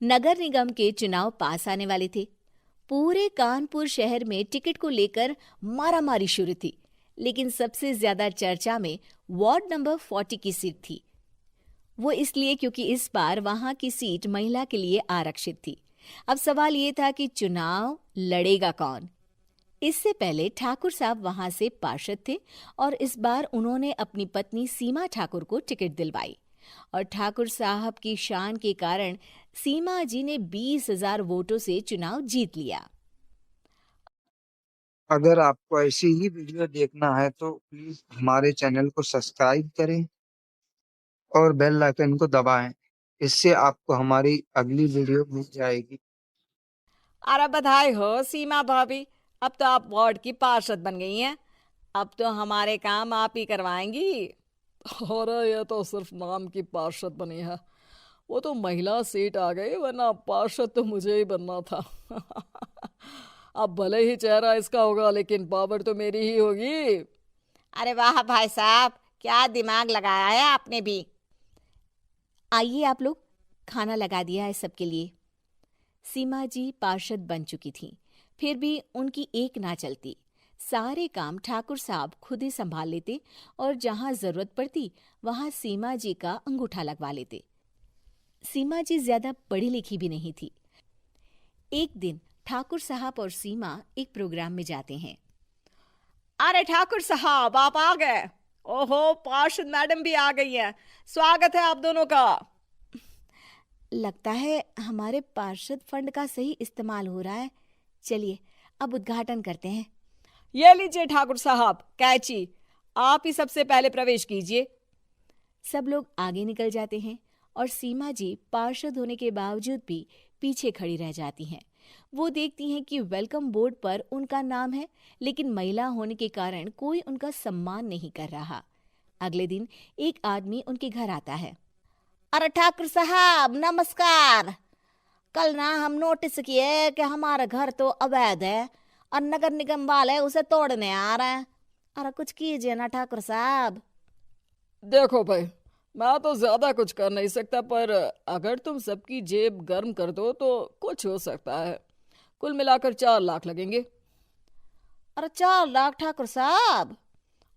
नगर निगम के चुनाव पास आने वाले थे। पूरे कानपुर शहर में टिकट को लेकर मारामारी शुरू थी, लेकिन सबसे ज्यादा चर्चा में वार्ड नंबर 40 की सीट थी। वो इसलिए क्योंकि इस बार वहां की सीट महिला के लिए आरक्षित थी। अब सवाल ये था कि चुनाव लड़ेगा कौन। इससे पहले ठाकुर साहब वहां से पार्षद थे और इस बार उन्होंने अपनी पत्नी सीमा ठाकुर को टिकट दिलवाई और ठाकुर साहब की शान के कारण सीमा जी ने 20,000 वोटों से चुनाव जीत लिया। अगर आपको ऐसी ही वीडियो देखना है तो प्लीज हमारे चैनल को सब्सक्राइब करें और बेल आइकन को दबाएं। इससे आपको हमारी अगली वीडियो मिल जाएगी। अरे बधाई हो सीमा भाभी, अब तो आप वार्ड की पार्षद बन गई हैं। अब तो हमारे काम आप ही करवाएंगी। अरे ये तो सिर्फ नाम की पार्षद बनी है। वो तो महिला सीट आ गई, वरना पार्षद तो मुझे ही बनना था। अब भले ही चेहरा इसका होगा, लेकिन पावर तो मेरी ही होगी। अरे वाह भाई साहब, क्या दिमाग लगाया है आपने भी। आइए आप लोग, खाना लगा दिया है सबके लिए। सीमा जी पार्षद बन चुकी थीं, फिर भी उनकी एक ना चलती। सारे काम ठाकुर साहब खुद ही संभाल लेते और जहां जरूरत पड़ती वहां सीमा जी का अंगूठा लगवा लेते। सीमा जी ज्यादा पढ़ी लिखी भी नहीं थी। एक दिन ठाकुर साहब और सीमा एक प्रोग्राम में जाते हैं। अरे ठाकुर साहब, आप आ गए। ओहो, पार्षद मैडम भी आ गई हैं। स्वागत है आप दोनों का। लगता है हमारे पार्षद फंड का सही इस्तेमाल हो रहा है। चलिए अब उद्घाटन करते हैं। ये लीजिए ठाकुर साहब कैची, आप ही सबसे पहले प्रवेश कीजिए। सब लोग आगे निकल जाते हैं और सीमा जी पार्षद होने के बावजूद भी पीछे खड़ी रह जाती हैं। वो देखती हैं कि वेलकम बोर्ड पर उनका नाम है, लेकिन महिला होने के कारण कोई उनका सम्मान नहीं कर रहा। अगले दिन एक आदमी उनके घर आता है। अरे ठाकुर साहब नमस्कार। कल ना हम नोटिस किए कि हमारा घर तो अवैध है और नगर निगम वाले उसे तोड़ने आ रहे हैं। अरे कुछ कीजिए ना ठाकुर साहब। देखो भाई, मैं तो ज्यादा कुछ कर नहीं सकता, पर अगर तुम सबकी जेब गर्म कर दो तो कुछ हो सकता है। कुल मिलाकर 4 लाख लगेंगे। अरे 4 लाख ठाकुर साहब?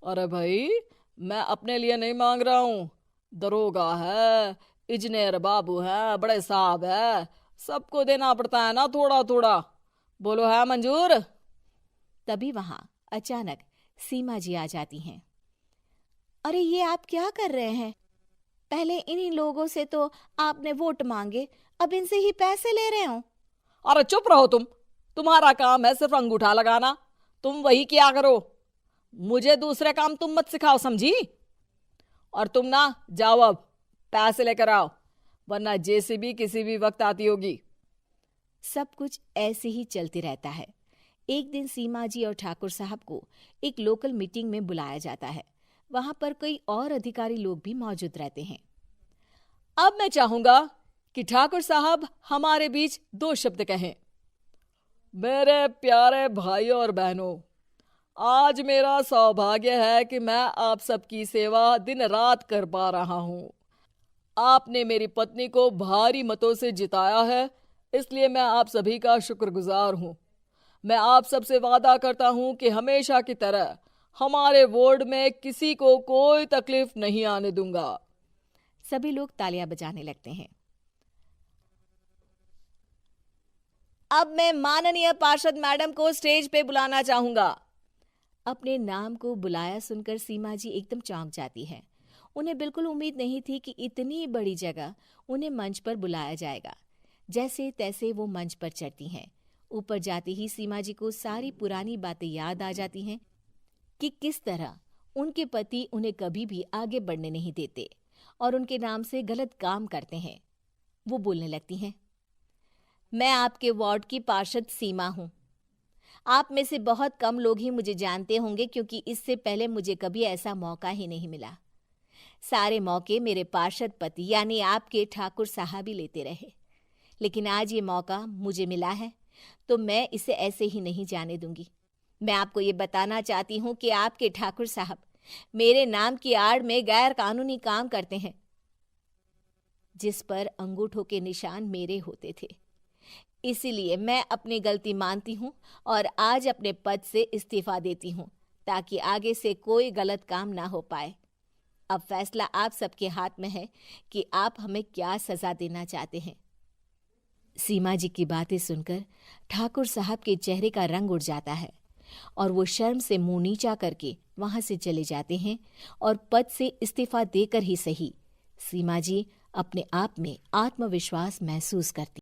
अरे भाई, मैं अपने लिए नहीं मांग रहा हूँ। दरोगा है, इंजीनियर बाबू है, बड़े साहब है, सबको देना पड़ता है ना थोड़ा थोड़ा। बोलो है मंजूर? तभी वहां अचानक सीमा जी आ जाती हैं। अरे ये आप क्या कर रहे हैं? पहले इन्हीं लोगों से तो आपने वोट मांगे, अब इनसे ही पैसे ले रहे हो। अरे चुप रहो तुम। तुम्हारा काम है सिर्फ अंगूठा लगाना, तुम वही किया करो। मुझे दूसरे काम तुम मत सिखाओ, समझी? और तुम ना जाओ, अब पैसे लेकर आओ, वरना जेसीबी किसी भी वक्त आती होगी। सब कुछ ऐसे ही चलते रहता है। एक दिन सीमा जी और ठाकुर साहब को एक लोकल मीटिंग में बुलाया जाता है। वहां पर कई और अधिकारी लोग भी मौजूद रहते हैं। अब मैं चाहूंगा कि ठाकुर साहब हमारे बीच 2 शब्द कहें। मेरे प्यारे भाइयों और बहनों, आज मेरा सौभाग्य है कि मैं आप सबकी सेवा दिन रात कर पा रहा हूं। आपने मेरी पत्नी को भारी मतों से जिताया है, इसलिए मैं आप सभी का शुक्रगुजार हूं। मैं आप सबसे वादा करता हूं कि हमेशा की तरह हमारे वार्ड में किसी को कोई तकलीफ नहीं आने दूंगा। सभी लोग तालियां बजाने लगते हैं। अब मैं माननीय पार्षद मैडम को स्टेज पे बुलाना चाहूंगा। अपने नाम को बुलाया सुनकर सीमा जी एकदम चौंक जाती है। उन्हें बिल्कुल उम्मीद नहीं थी कि इतनी बड़ी जगह उन्हें मंच पर बुलाया जाएगा। जैसे तैसे वो मंच पर चढ़ती हैं। ऊपर जाते ही सीमा जी को सारी पुरानी बातें याद आ जाती हैं कि किस तरह उनके पति उन्हें कभी भी आगे बढ़ने नहीं देते और उनके नाम से गलत काम करते हैं। वो बोलने लगती हैं। मैं आपके वार्ड की पार्षद सीमा हूं। आप में से बहुत कम लोग ही मुझे जानते होंगे, क्योंकि इससे पहले मुझे कभी ऐसा मौका ही नहीं मिला। सारे मौके मेरे पार्षद पति यानी आपके ठाकुर साहब ही लेते रहे, लेकिन आज ये मौका मुझे मिला है तो मैं इसे ऐसे ही नहीं जाने दूंगी। मैं आपको ये बताना चाहती हूँ कि आपके ठाकुर साहब मेरे नाम की आड़ में गैर कानूनी काम करते हैं। जिस पर अंगूठों के निशान मेरे होते थे। इसीलिए मैं अपनी गलती मानती हूँ और आज अपने पद से इस्तीफा देती हूँ ताकि आगे से कोई गलत काम ना हो पाए। अब फैसला आप सबके हाथ में है कि आप हमें क्या सजा देना चाहते हैं। सीमा जी की बातें सुनकर ठाकुर साहब के चेहरे का रंग उड़ जाता है और वो शर्म से मुंह नीचा करके वहां से चले जाते हैं और पद से इस्तीफा देकर ही सही सीमा जी अपने आप में आत्मविश्वास महसूस करती।